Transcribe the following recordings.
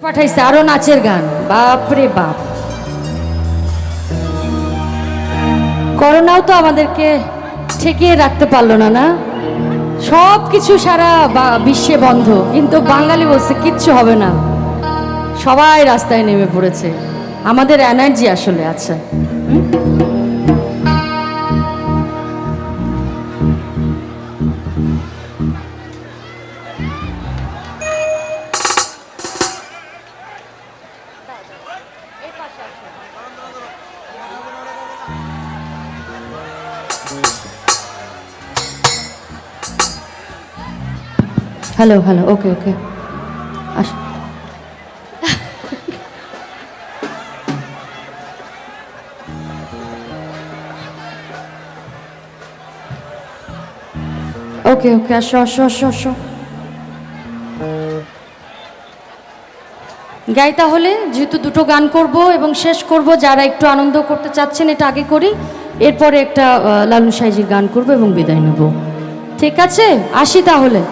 পাঠাইছে আরো নাচের গান। বাপরে বাপ, করোনাও তো আমাদেরকে ঠেকিয়ে রাখতে পারলো না। না, সব কিছু সারা বিশ্বে বন্ধ, কিন্তু বাঙালি বলছে কিচ্ছু হবে না। সবাই রাস্তায় নেমে পড়েছে। আমাদের এনার্জি আসলে আছে। হ্যালো হ্যালো, ওকে ওকে, আস। ওকে ওকে, আসো আসো আসো আসো। গাই তাহলে, যেহেতু দুটো গান করব এবং শেষ করব। যারা একটু আনন্দ করতে চাচ্ছেন এটা আগে করি, এরপরে একটা লালন সাইজির গান করব এবং বিদায় নেব। ঠিক আছে, আসি তাহলে।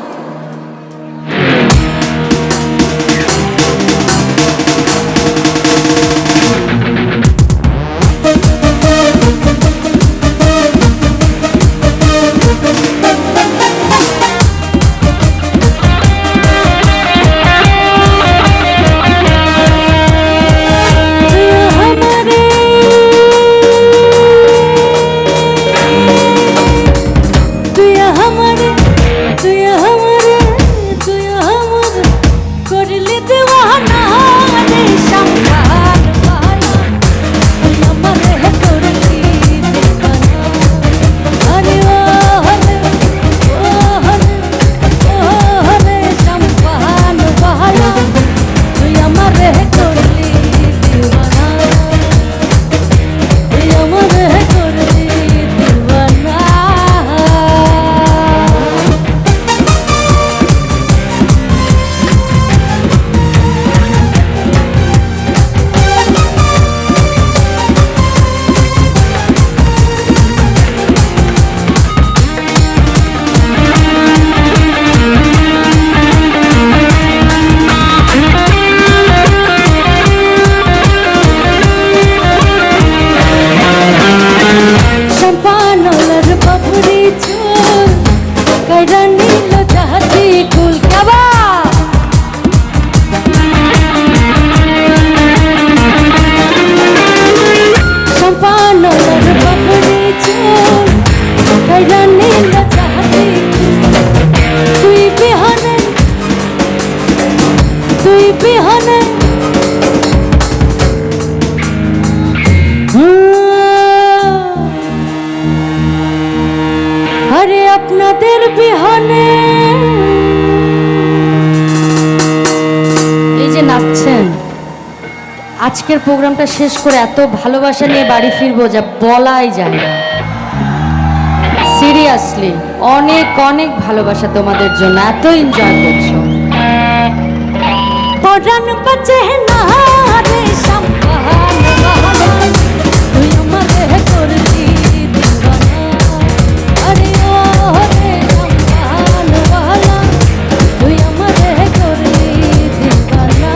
আরে আপনাদের বিহানে এই যে নাচছেন, আজকের প্রোগ্রামটা শেষ করে এত ভালোবাসা নিয়ে বাড়ি ফিরবো যা বলাই যায় না। সিরিয়াসলি অনেক অনেক ভালোবাসা তোমাদের জন্য, এত এনজয় করছো। পরাণ বাজে না রে সম্পান তুই আমারে করলি দিওয়ানা। আরে ও রে সম্পান ওয়ালা তুই আমারে করলি দিওয়ানা।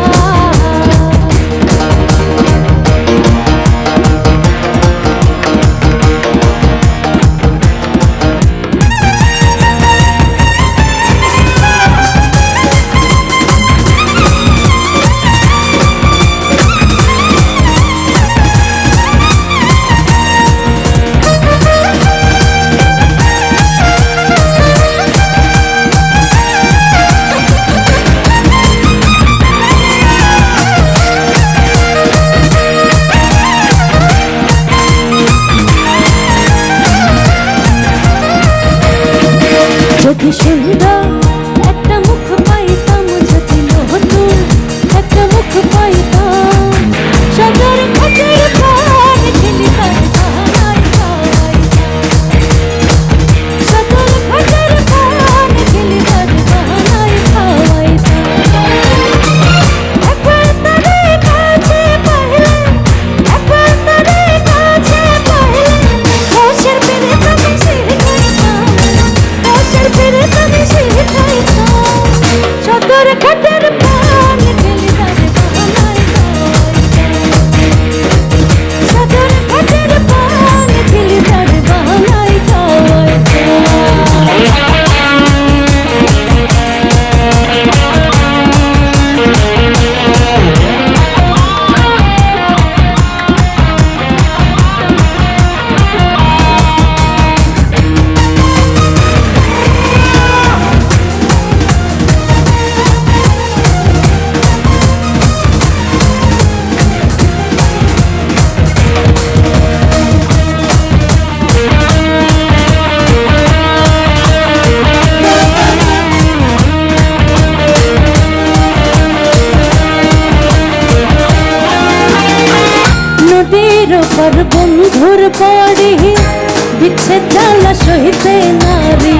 যদি সুন্দর একটা মুখ পাইতাম, যদি নতুন একটা মুখ পাইতাম, সদর ঘাটের পান খেলি তার বাহানায় খাওয়াইতাম, সদর ঘাটের পান খেলি তার বাহানায় খাওয়াইতাম। একবার তারে কাছে পাইলে, একবার তারে কাছে পাইলে, হোশের পেরে তাকে শির করতাম, হোশের পেরে তাকে শির নদীর ওপর বন্ধুর পড়ি বিচ্ছেদ জ্বালা সহিতে নারী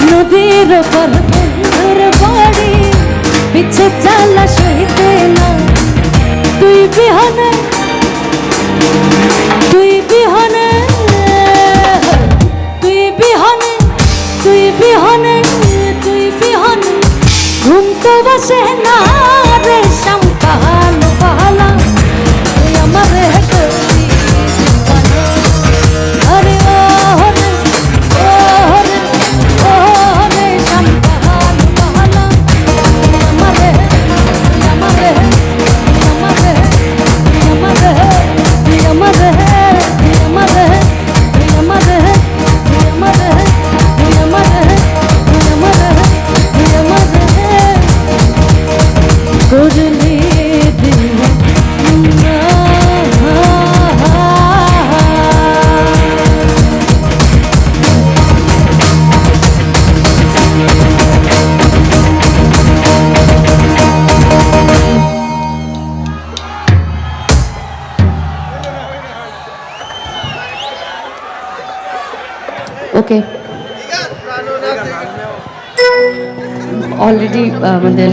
নদীর ওপর বন্ধুর পড়ি বিচ্ছেদ জ্বালা সহিতে না তুই বিহনে তুই বিহনে তুই বিহনে তুই বিহনে তুই বিহনে ঘুম তো বসে না রে শ্যাম কাহালো কাহালা তুই আমারে করবি দিওয়ানা আরে ও রে ও রে ও রে শ্যাম কাহালো কাহালা তুই আমারে আমারে আমারে আমারে তুই আমারে তুই আমারে তুই আমারে তুই আমারে তুই আমারে তুই আমারে তুই আমারে করলি দিওয়ানা ওকে অলরেডি আমাদের